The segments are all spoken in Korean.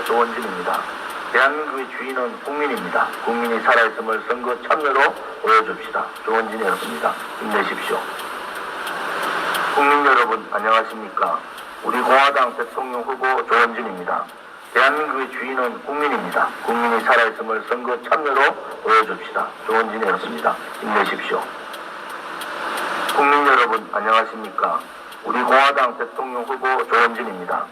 조원진입니다. 대한민국의 주인은 국민입니다. 국민이 살아있음을 선거 참여로 보여줍시다. 조원진이었습니다. 힘내십시오. 국민 여러분 안녕하십니까? 우리 공화당 대통령 후보 조원진입니다. 대한민국의 주인은 국민입니다. 국민이 살아있음을 선거 참여로 보여줍시다. 조원진이었습니다. 힘내십시오. 국민 여러분 안녕하십니까? 우리 공화당 대통령 후보 조원진입니다.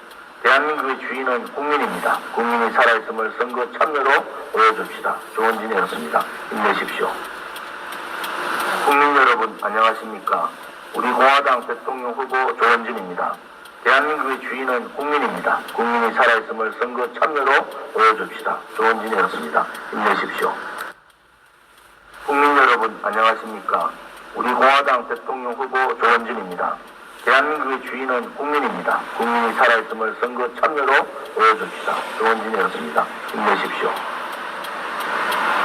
대한민국의 주인은 국민입니다. 국민이 살아있음을 선거 참여로 보여줍시다. 조원진이었습니다. 힘내십시오. 국민 여러분 안녕하십니까? 우리 공화당 대통령 후보 조원진입니다. 대한민국의 주인은 국민입니다. 국민이 살아있음을 선거 참여로 보여줍시다. 조원진이었습니다. 힘내십시오. 국민 여러분 안녕하십니까? 우리 공화당 대통령 후보 조원진입니다. 대한민국의 주인은 국민입니다. 국민이 살아있음을 선거 참여로 보여줍시다. 조원진이었습니다. 힘내십시오.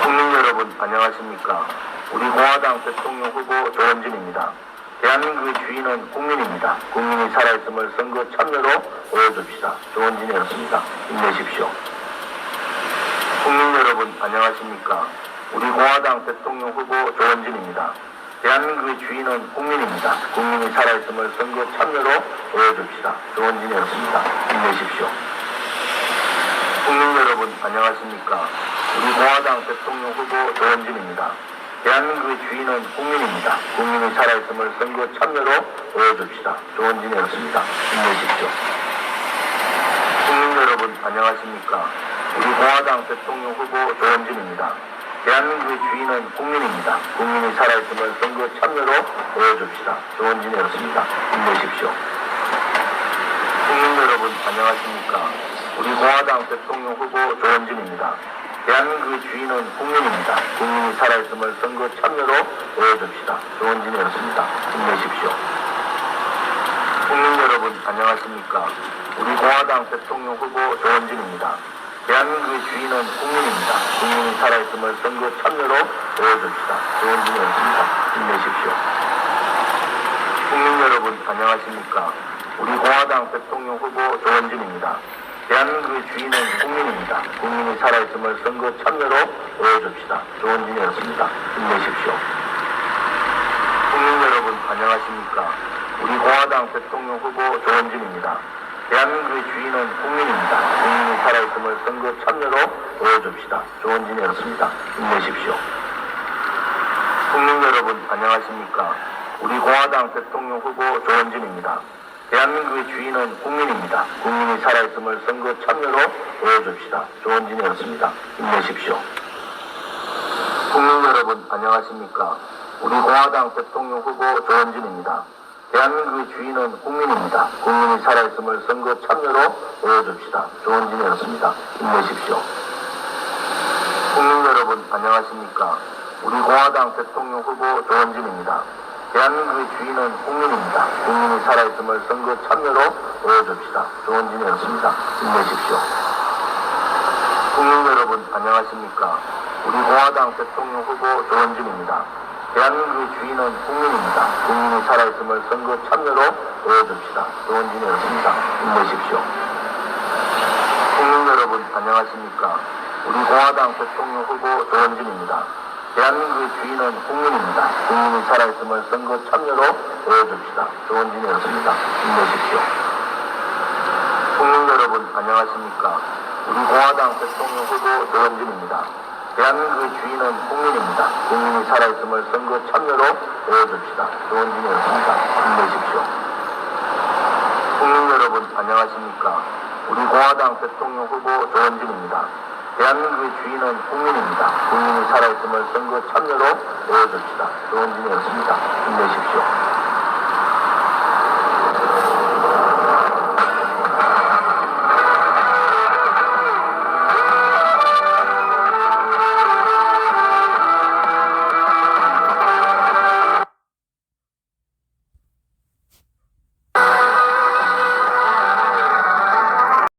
국민 여러분 안녕하십니까? 우리 공화당 대통령 후보 조원진입니다. 대한민국의 주인은 국민입니다. 국민이 살아있음을 선거 참여로 보여줍시다. 조원진이었습니다. 힘내십시오. 국민 여러분 안녕하십니까? 우리 공화당 대통령 후보 조원진입니다. 대한민국의 주인은 국민입니다. 국민이 살아있음을 선거 참여로 보여줍시다. 조원진이었습니다. 힘내십시오. 국민 여러분 안녕하십니까? 우리 공화당 대통령 후보 조원진입니다. 대한민국의 주인은 국민입니다. 국민이 살아있음을 선거 참여로 보여줍시다. 조원진이었습니다. 힘내십시오. 국민 여러분 안녕하십니까? 우리 공화당 대통령 후보 조원진입니다. 대한민국의 주인은 국민입니다. 국민이 살아있음을 선거 참여로 보여줍시다. 조원진이었습니다. 힘내십시오. 국민 여러분 안녕하십니까? 우리 공화당 대통령 후보 조원진입니다. 대한민국의 주인은 국민입니다. 국민이 살아있음을 선거 참여로 보여줍시다. 조원진이었습니다. 힘내십시오. 국민 여러분 안녕하십니까? 우리 공화당 대통령 후보 조원진입니다. 대한민국의 주인은 국민입니다. 국민이 살아있음을 선거 참여로 보여줍시다. 조원진이었습니다. 힘내십시오. 국민 여러분 안녕하십니까? 우리 공화당 대통령 후보 조원진입니다. 대한민국의 주인은 국민입니다. 국민이 살아있음을 선거 참여로 보여줍시다. 조원진이었습니다. 힘내십시오. 국민 여러분 안녕하십니까? 우리 공화당 대통령 후보 조원진입니다. 대한민국의 주인은 국민입니다. 국민이 살아있음을 선거 참여로 보여줍시다. 조원진이었습니다. 힘내십시오. 국민 여러분 안녕하십니까? 우리 공화당 대통령 후보 조원진입니다. 대한민국의 주인은 국민입니다. 국민이 살아있음을 선거 참여로 보여줍시다. 조원진이었습니다. 힘내십시오. 국민 여러분 안녕하십니까? 우리 공화당 대통령 후보 조원진입니다. 대한민국의 주인은 국민입니다. 국민이 살아있음을 선거 참여로 보여줍시다. 조원진이었습니다. 힘내십시오. 국민 여러분 안녕하십니까? 우리 공화당 대통령 후보 조원진입니다. 대한민국의 주인은 국민입니다. 국민이 살아있음을 선거 참여로 보여줍시다. 조원진이었습니다. 힘내십시오. 국민 여러분 안녕하십니까? 우리 공화당 대통령 후보 조원진입니다. 대한민국의 주인은 국민입니다. 국민이 살아있음을 선거 참여로 보여줍시다. 조원진이었습니다. 힘내십시오. 국민 여러분 안녕하십니까? 우리 공화당 대통령 후보 조원진입니다. 대한민국의 주인은 국민입니다. 국민이 살아있음을 선거 참여로 보여줍시다. 조원진이었습니다. 힘내십시오. 국민 여러분 안녕하십니까? 우리 공화당 대통령 후보 조원진입니다. 대한민국의 주인은 국민입니다. 국민이 살아있음을 선거 참여로 보여줍시다. 조원진이었습니다. 힘내십시오. 국민 여러분 안녕하십니까? 우리 공화당 대통령 후보 조원진입니다. 대한민국의 주인은 국민입니다. 국민이 살아있음을 선거 참여로 보여줍시다. 조원진이었습니다. 힘내십시오.